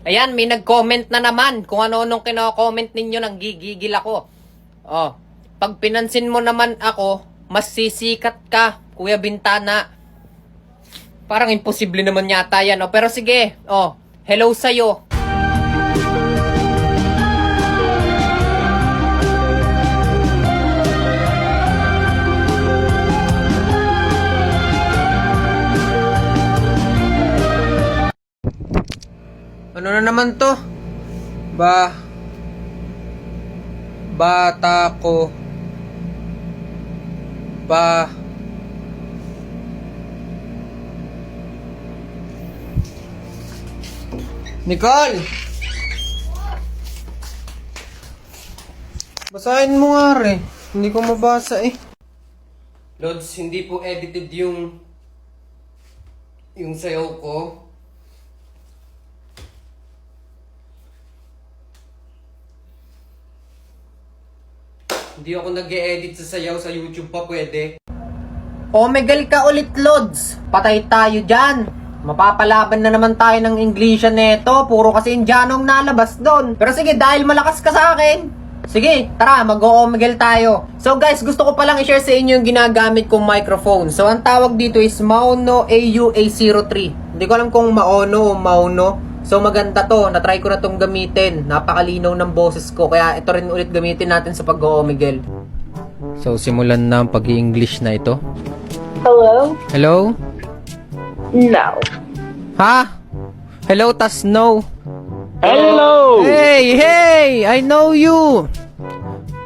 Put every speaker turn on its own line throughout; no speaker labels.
Ayan, may nag-comment na naman. Kung ano-anong kino-comment ninyo, nang gigigil ako. Oh, pag pinansin mo naman ako, mas sisikat ka, Kuya Bintana. Parang imposible naman yata yan, oh. Pero sige, oh, hello sa'yo. Ano na naman to? Bata ko. Nicole! Basahin mo nga rin. Hindi ko mabasa eh. Lods, hindi po edited yung sayaw ko. Hindi ako nag-e-edit sa sayaw sa YouTube pa pwede. Omegle ka ulit, Lods. Patay tayo dyan. Mapapalaban na naman tayo ng Englisya neto. Puro kasi Indianong nalabas doon. Pero sige, dahil malakas ka sa akin. Sige, tara, mag-o-omegle tayo. So guys, gusto ko palang i-share sa inyo yung ginagamit kong microphone. So ang tawag dito is Maono AU-A03. Hindi ko alam kung Maono o Mauno. So maganda to, na-try ko na tong gamitin. Napakalinaw ng boses ko, kaya ito rin ulit gamitin natin sa pag-o-omegle. So simulan na ang pag-i-English na ito.
Hello?
Hello?
No.
Ha? Hello, tas no.
Hello!
Hey! I know you!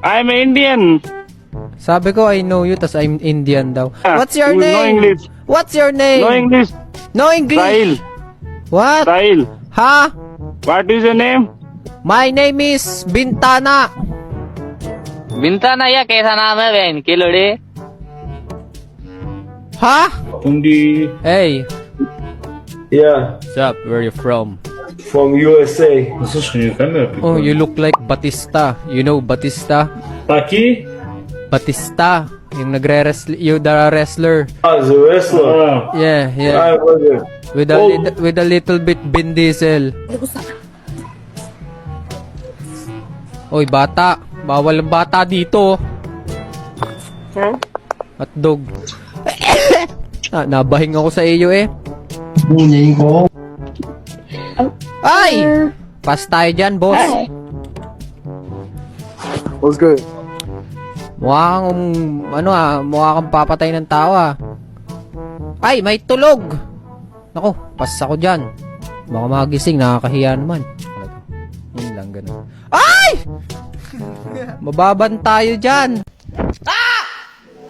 I'm Indian.
Sabi ko, I know you, tas I'm Indian daw. What's your
No
name?
English.
What's your name?
No English.
No English?
Sahil.
What?
Sahil.
Ha?
What is your name?
My name is Bintana.
बिनता या कैसा नाम है बहन के लोड़े
Ha?
Undi,
Hey,
yeah,
what's up? Where you from?
from USA.
Слушай, камера
Oh,
прикольная.
you look like Batista. You know Batista?
Taki?
Batista. Yung yung the wrestler.
I was a wrestler.
Yeah, yeah.
I was it.
With a little bit Vin Diesel. Oy, bata. Bawal ang bata dito. Hotdog. Nabahing ako sa iyo eh. Ay! Pass tayo dyan, boss.
What's good?
Mukha kang papatay ng tao ah. Ay, may tulog. Nako, pass ako dyan. Baka magising, nakakahiya naman. Yun lang, ganun. Ay! Mababan tayo dyan.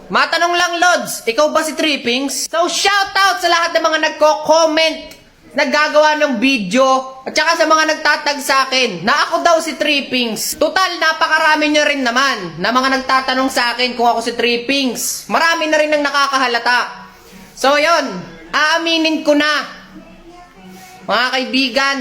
Matanong lang, Lods, ikaw ba si Trippings? So, shoutout sa lahat ng mga nagko-comment, naggagawa ng video, at saka sa mga nagtatag sa akin, na ako daw si Trippings. Total, napakarami nyo rin naman, na mga nagtatanong sa akin kung ako si Trippings. Marami na rin ang nakakahalata. So, yon, aaminin ko na, mga kaibigan,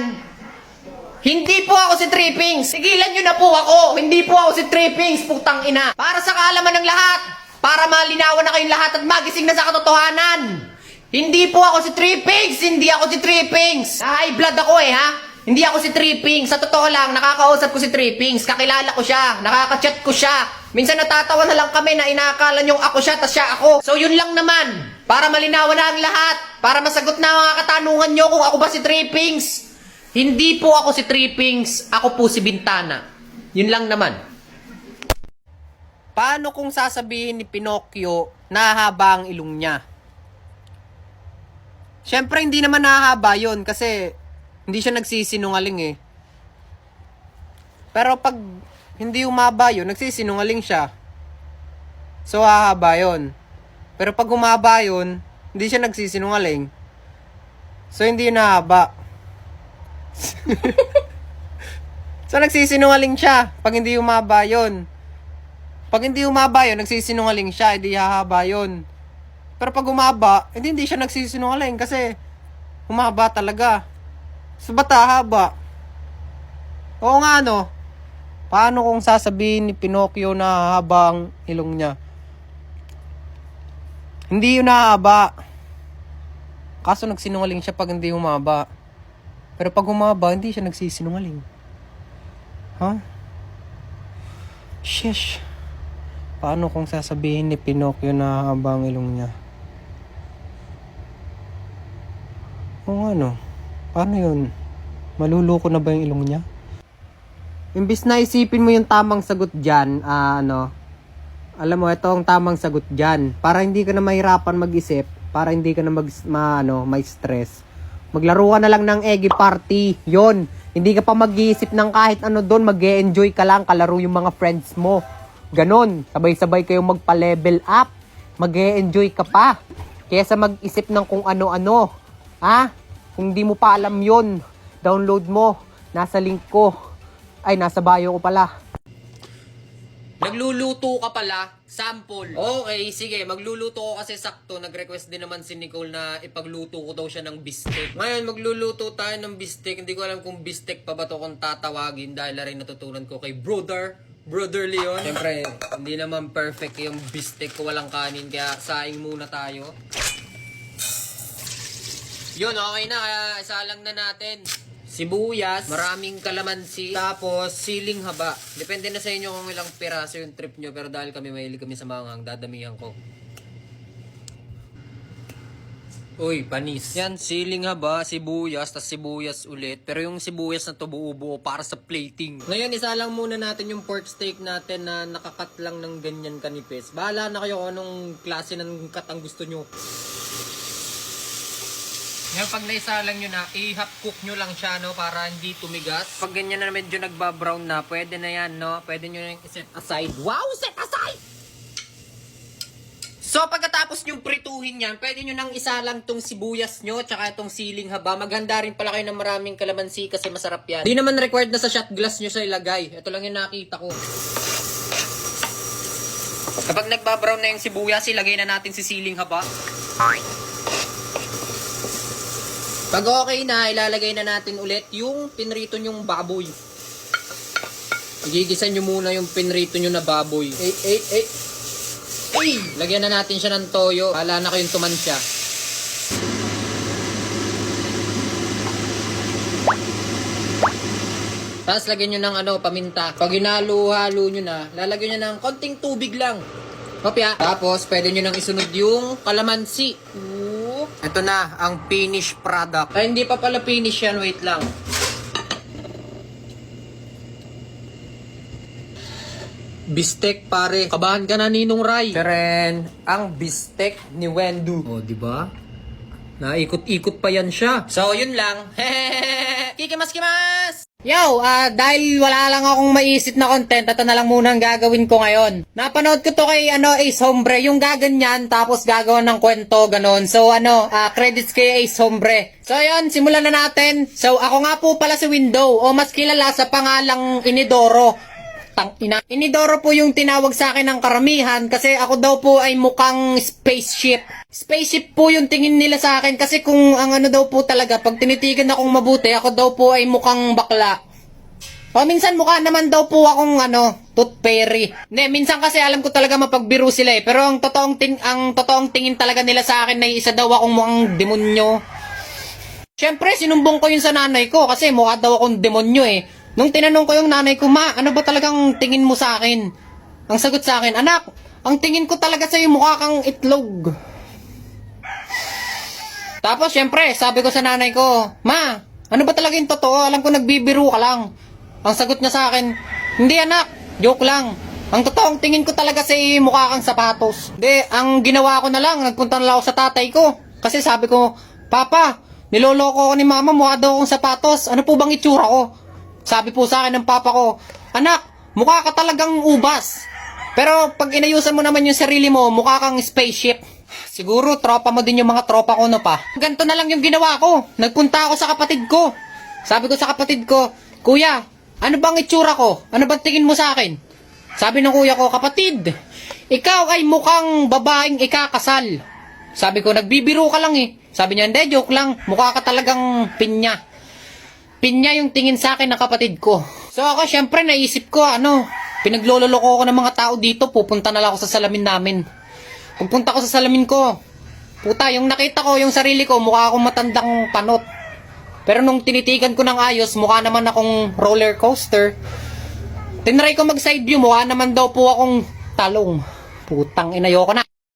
hindi po ako si Trippings. Sigilan nyo na po ako. Hindi po ako si Trippings, putang ina. Para sa kaalaman ng lahat, para malinawan na kayong lahat at magising na sa katotohanan. Hindi po ako si Trippings! Hindi ako si Trippings! High blood ako eh ha! Hindi ako si Trippings. Sa totoo lang, nakakausap ko si Trippings. Kakilala ko siya. Nakaka-chat ko siya. Minsan natatawa na lang kami na inaakala niyong ako siya tas siya ako. So yun lang naman. Para malinawan na ang lahat. Para masagot na ang mga katanungan niyo kung ako ba si Trippings. Hindi po ako si Trippings. Ako po si Bintana. Yun lang naman. Paano kung sasabihin ni Pinocchio na haba ang ilong niya? Siyempre, hindi naman nahahaba yun kasi hindi siya nagsisinungaling eh. Pero pag hindi humaba yun, nagsisinungaling siya. So, hahaba yun. Pero pag humaba yun, hindi siya nagsisinungaling. So, hindi yun nahaba. So, nagsisinungaling siya pag hindi humaba yun. Pag hindi humaba yun, nagsisinungaling siya, hindi hahaba yun. Pero pag humaba, hindi siya nagsisinungaling kasi humaba talaga. So, ba't hahaba? Oo nga no. Paano kung sasabihin ni Pinocchio na haba ang ilong niya? Hindi yun hahaba. Kaso nagsinungaling siya pag hindi humaba. Pero pag humaba, hindi siya nagsisinungaling. Ha? Sheesh. Paano kung sasabihin ni Pinocchio na haba ang ilong niya? O ano? Paano yun? Maluluko na ba yung ilong niya? Imbis na isipin mo yung tamang sagot dyan, alam mo, ito ang tamang sagot dyan. Para hindi ka na mahirapan mag-isip, para hindi ka na may stress. Maglaro ka na lang ng eggy party. Yon. Hindi ka pa mag-iisip ng kahit ano doon, mag-e-enjoy ka lang, kalaro yung mga friends mo. Ganon. Sabay-sabay kayong magpa-level up. Mag-e-enjoy ka pa. Kaysa mag-isip ng kung ano-ano. Ha? Kung di mo pa alam yon, download mo. Nasa link ko. Ay, nasa bio ko pala. Nagluluto ka pala, sample. Okay, sige, magluluto ko kasi sakto. Nag-request din naman si Nicole na ipagluto ko daw siya ng bistek. Ngayon, magluluto tayo ng bistek. Hindi ko alam kung bistek pa ba to kung tatawagin dahil na rin natutunan ko kay Brother Leon. Siyempre, hindi naman perfect yung bistek ko, walang kanin, kaya saing muna tayo. Yun, okay na, kaya isa lang na natin. Sibuyas, maraming kalamansi, tapos siling haba. Depende na sa inyo kung ilang piraso yung trip nyo, pero dahil mahilig kami sa manghang, dadamihan ko. Uy, panis. Yan, siling haba, sibuyas, tas sibuyas ulit. Pero yung sibuyas na to buo-buo para sa plating. Ngayon, isa lang muna natin yung pork steak natin na nakakat lang ng ganyan kanipis. Bahala na kayo kung anong klase ng cut ang gusto nyo. Ngayon, pag naisalang nyo na, i-half cook nyo lang siya, no, para hindi tumigas. Pag ganyan na medyo nagba-brown na, pwede na yan, no? Pwede nyo na set aside. Wow, set aside! So, pagkatapos nyo prituhin yan, pwede nyo nang isalang tong sibuyas nyo, tsaka itong siling haba. Maghanda rin pala kayo ng maraming kalamansi kasi masarap yan. Di naman required na sa shot glass nyo sa ilagay. Ito lang yung nakita ko. Kapag nagba-brown na yung sibuyas, ilagay na natin si siling haba. Pag okay na, ilalagay na natin ulit yung pinrito nyong baboy. Igigisa nyo muna yung pinrito nyo na baboy. Lagyan na natin siya ng toyo. Hala na kayong tumansya. Tapos lagyan nyo ng paminta. Pag hinalo-halo nyo na, lalagyan nyo ng konting tubig lang. Kopya. Tapos pwede nyo nang isunod yung kalamansi. Ito na, ang finished product. Ay, hindi pa pala finish yan. Wait lang. Bistek, pare. Kabahan ka na, Ninong Ray. Karen, ang bistek ni Wendu. O, diba? Naikot-ikot pa yan siya. So, yun lang. Kikimas-kimas! Yo, dahil wala lang akong maisip na content, ito na lang muna ang gagawin ko ngayon. Napanood ko to kay Ace Hombre, yung gaganyan, tapos gagawa ng kwento, ganon. So, credits kay Ace Hombre. So, yun, simulan na natin. So, ako nga po pala si Window, o mas kilala sa pangalang Inidoro. Tangina. Inidoro po yung tinawag sa akin ng karamihan kasi ako daw po ay mukhang spaceship. Spaceship po yung tingin nila sa akin kasi kung ang daw po talaga, pag tinitigan akong mabuti, ako daw po ay mukhang bakla. O minsan mukha naman daw po akong tooth fairy. Minsan kasi alam ko talaga mapagbiro sila eh. Pero ang totoong tingin talaga nila sa akin ay isa daw akong mukhang demonyo. Siyempre, sinumbong ko yun sa nanay ko kasi mukha daw akong demonyo eh. Nung tinanong ko yung nanay ko, ma, ano ba talagang tingin mo sa akin? Ang sagot sa akin, anak, ang tingin ko talaga sa'yo mukha kang itlog. Tapos, syempre, sabi ko sa nanay ko, ma, ano ba talaga yung totoo? Alam ko nagbibiro ka lang. Ang sagot niya sa akin, hindi anak, joke lang. Ang totoong tingin ko talaga sa'yo mukha kang sapatos. Hindi, ang ginawa ko na lang, nagpunta na lang ako sa tatay ko. Kasi sabi ko, Papa, niloloko ko ni mama, mukha daw akong sapatos. Ano po bang itsura ko? Sabi po sa akin ng papa ko, anak, mukha ka talagang ubas. Pero pag inayusan mo naman yung sarili mo, mukha kang spaceship. Siguro tropa mo din yung mga tropa ko pa. Ganito na lang yung ginawa ko. Nagpunta ako sa kapatid ko. Sabi ko sa kapatid ko, Kuya, ano bang itsura ko? Ano bang tingin mo sa akin? Sabi ng kuya ko, kapatid, ikaw ay mukhang babaeng ikakasal. Sabi ko, nagbibiro ka lang eh. Sabi niya, hindi, joke lang. Mukha ka talagang pinya. Pinya yung tingin sa akin ng kapatid ko. So ako, syempre, naisip ko, pinaglololoko ko ng mga tao dito, pupunta na lang ako sa salamin namin. Pagpunta ko sa salamin ko, puta, yung nakita ko, yung sarili ko, mukha akong matandang panot. Pero nung tinitigan ko ng ayos, mukha naman akong roller coaster. Tinry ko mag side view, mukha naman daw po akong talong. Putang ina, ayoko na.